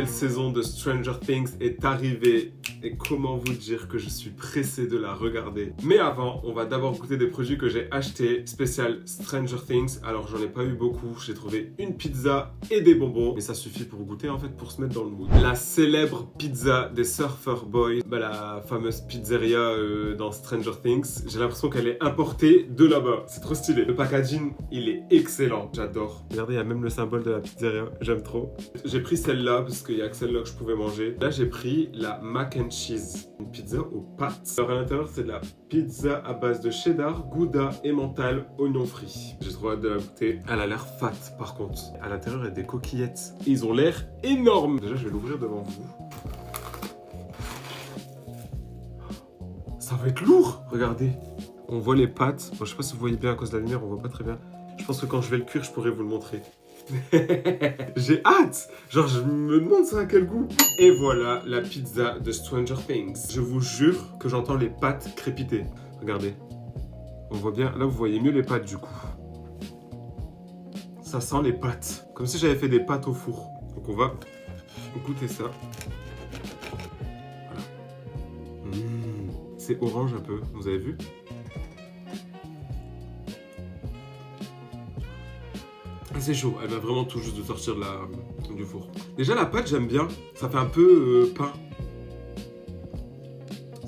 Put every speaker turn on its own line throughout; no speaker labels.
Saison de Stranger Things est arrivée et comment vous dire que je suis pressé de la regarder. Mais avant, on va d'abord goûter des produits que j'ai achetés spécial Stranger Things. Alors j'en ai pas eu beaucoup, j'ai trouvé une pizza et des bonbons, mais ça suffit pour goûter en fait, pour se mettre dans le mood. La célèbre pizza des Surfer Boys, la fameuse pizzeria dans Stranger Things. J'ai l'impression qu'elle est importée de là-bas, c'est trop stylé. Le packaging, il est excellent, j'adore. Regardez, il y a même le symbole de la pizzeria, j'aime trop. J'ai pris celle-là parce qu'il y a que celle-là que je pouvais manger. Là, j'ai pris la mac and cheese, une pizza aux pâtes. Alors à l'intérieur, c'est de la pizza à base de cheddar, gouda, emmental, oignon frit. J'ai trop hâte de la goûter. Elle a l'air fat par contre. À l'intérieur, il y a des coquillettes. Et ils ont l'air énormes. Déjà, je vais l'ouvrir devant vous. Ça va être lourd. Regardez, on voit les pâtes. Bon, je sais pas si vous voyez bien à cause de la lumière, on voit pas très bien. Je pense que quand je vais le cuire, je pourrai vous le montrer. J'ai hâte. Genre je me demande ça a quel goût. Et voilà la pizza de Stranger Things. Je vous jure que j'entends les pâtes crépiter. Regardez. On voit bien. Là vous voyez mieux les pâtes du coup. Ça sent les pâtes. Comme si j'avais fait des pâtes au four. Donc on va goûter ça. Voilà. C'est orange un peu. Vous avez vu ? C'est chaud, elle va vraiment tout juste de sortir du four. Déjà la pâte j'aime bien, ça fait un peu pain.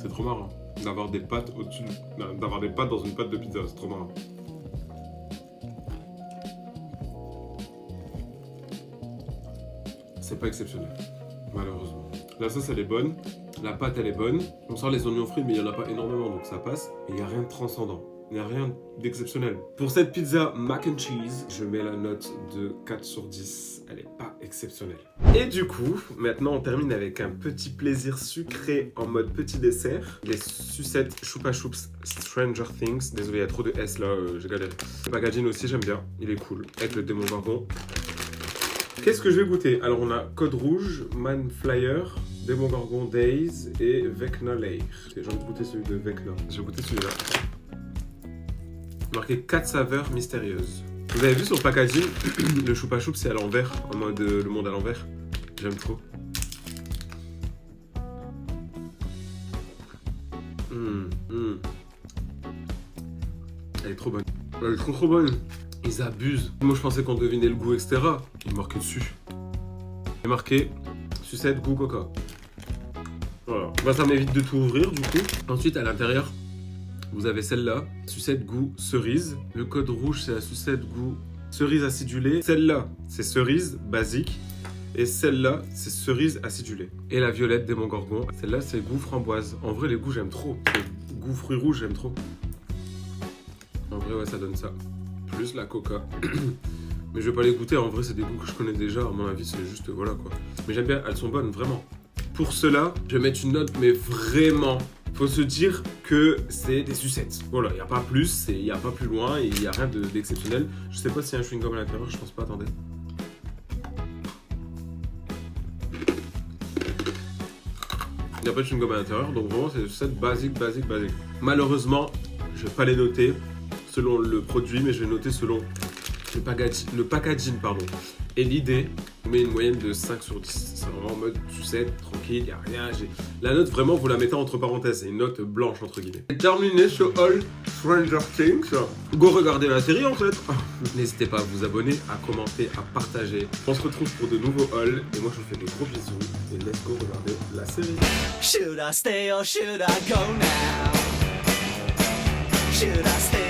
C'est trop marrant d'avoir des pâtes au-dessus, d'avoir des pâtes dans une pâte de pizza, c'est trop marrant. C'est pas exceptionnel, malheureusement. La sauce elle est bonne, la pâte elle est bonne. On sent les oignons frits mais il n'y en a pas énormément donc ça passe. Et il n'y a rien de transcendant. Il n'y a rien d'exceptionnel. Pour cette pizza mac and cheese, je mets la note de 4 sur 10. Elle n'est pas exceptionnelle. Et du coup, maintenant on termine avec un petit plaisir sucré en mode petit dessert. Les sucettes Chupa Chups Stranger Things. Désolé, il y a trop de S là, j'ai galéré. Le packaging aussi, j'aime bien. Il est cool. Avec le démon gorgon. Qu'est-ce que je vais goûter? Alors on a Code Rouge, Man Flyer, Démon Gorgon Days et Vecna Lair. J'ai envie de goûter celui de Vecna. Je vais goûter celui-là. Marqué 4 saveurs mystérieuses. Vous avez vu sur le packaging, le Chupa Chups c'est à l'envers, en mode le monde à l'envers. J'aime trop. Elle est trop bonne. Elle est trop bonne. Ils abusent. Moi je pensais qu'on devinait le goût, etc. Il est marqué dessus. Il est marqué sucette goût coca. Voilà. Bah, ça m'évite de tout ouvrir du coup. Ensuite à l'intérieur, vous avez celle-là, sucette goût cerise. Le code rouge, c'est la sucette goût cerise acidulée. Celle-là, c'est cerise basique. Et celle-là, c'est cerise acidulée. Et la violette démon gorgon. Celle-là, c'est goût framboise. En vrai, les goûts, j'aime trop. Le goût fruits rouges, j'aime trop. En vrai, ouais, ça donne ça. Plus la coca. Mais je vais pas les goûter. En vrai, c'est des goûts que je connais déjà. À mon avis, c'est juste, voilà quoi. Mais j'aime bien, elles sont bonnes, vraiment. Pour cela, je vais mettre une note, mais vraiment... Faut se dire que c'est des sucettes. Voilà, il n'y a pas plus, il n'y a pas plus loin, et il n'y a rien d'exceptionnel. Je sais pas s'il y a un chewing-gum à l'intérieur, je pense pas, attendez. Il n'y a pas de chewing-gum à l'intérieur, donc vraiment c'est des sucettes basiques. Malheureusement, je vais pas les noter selon le produit, mais je vais noter selon le packaging, pardon. Et l'idée, on met une moyenne de 5 sur 10. C'est vraiment en mode sucette, tranquille, il n'y a rien. La note, vraiment, vous la mettez entre parenthèses. C'est une note blanche, entre guillemets. C'est terminé ce haul Stranger Things. Go regarder la série, en fait. N'hésitez pas à vous abonner, à commenter, à partager. On se retrouve pour de nouveaux hauls. Et moi, je vous fais des gros bisous. Et let's go regarder la série. Should I stay or should I go now? Should I stay?